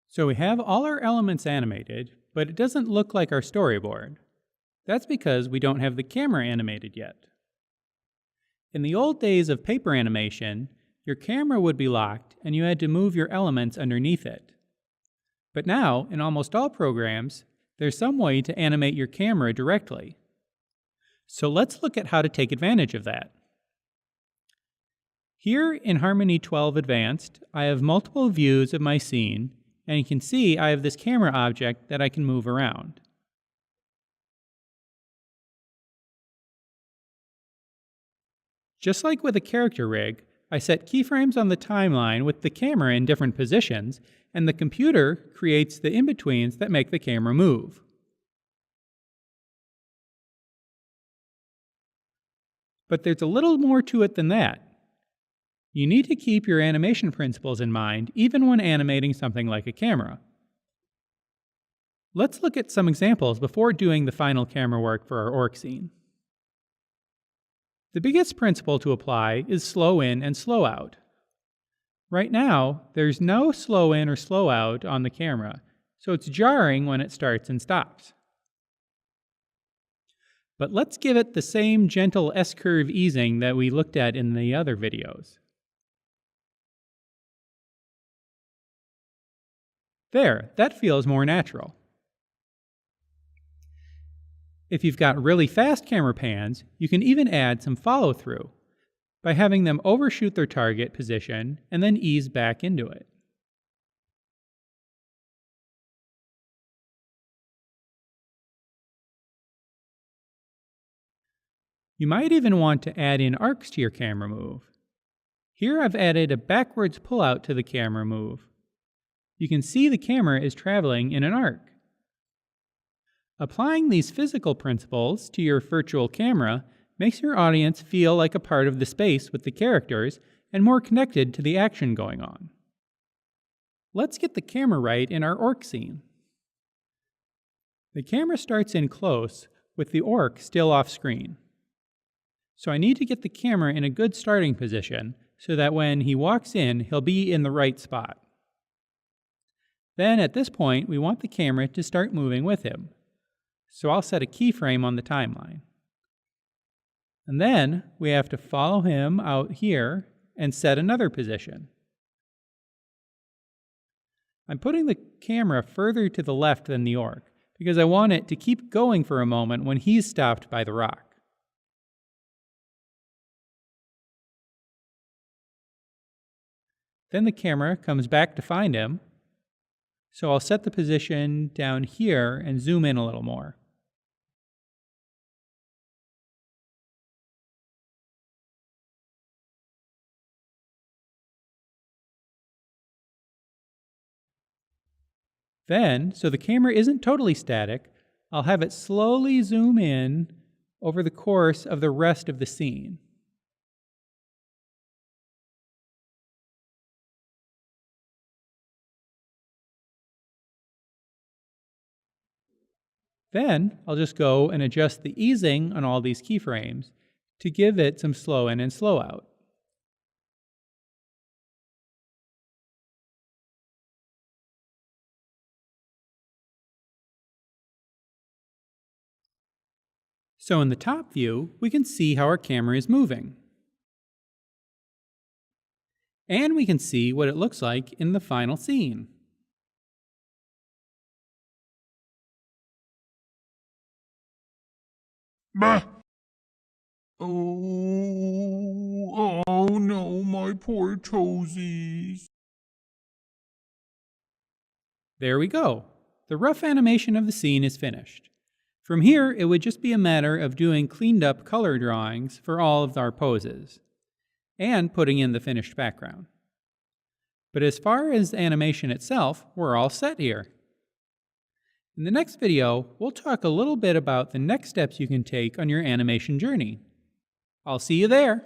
So we have all our elements animated, but it doesn't look like our storyboard. That's because we don't have the camera animated yet. In the old days of paper animation, your camera would be locked and you had to move your elements underneath it. But now, in almost all programs, there's some way to animate your camera directly. So let's look at how to take advantage of that. Here in Harmony 12 Advanced, I have multiple views of my scene, and you can see I have this camera object that I can move around. Just like with a character rig, I set keyframes on the timeline with the camera in different positions, and the computer creates the in-betweens that make the camera move. But there's a little more to it than that. You need to keep your animation principles in mind even when animating something like a camera. Let's look at some examples before doing the final camera work for our orc scene. The biggest principle to apply is slow in and slow out. Right now, there's no slow in or slow out on the camera, so it's jarring when it starts and stops. But let's give it the same gentle S-curve easing that we looked at in the other videos. There, that feels more natural. If you've got really fast camera pans, you can even add some follow-through by having them overshoot their target position and then ease back into it. You might even want to add in arcs to your camera move. Here I've added a backwards pullout to the camera move. You can see the camera is traveling in an arc. Applying these physical principles to your virtual camera makes your audience feel like a part of the space with the characters and more connected to the action going on. Let's get the camera right in our orc scene. The camera starts in close with the orc still off screen. So I need to get the camera in a good starting position so that when he walks in, he'll be in the right spot. Then at this point, we want the camera to start moving with him. So I'll set a keyframe on the timeline. And then we have to follow him out here and set another position. I'm putting the camera further to the left than the orc because I want it to keep going for a moment when he's stopped by the rock. Then the camera comes back to find him. So I'll set the position down here and zoom in a little more. Then, so the camera isn't totally static, I'll have it slowly zoom in over the course of the rest of the scene. Then I'll just go and adjust the easing on all these keyframes to give it some slow in and slow out. So in the top view, we can see how our camera is moving. And we can see what it looks like in the final scene. Bah! Oh no, my poor toesies. There we go. The rough animation of the scene is finished. From here, it would just be a matter of doing cleaned up color drawings for all of our poses, and putting in the finished background. But as far as animation itself, we're all set here. In the next video, we'll talk a little bit about the next steps you can take on your animation journey. I'll see you there!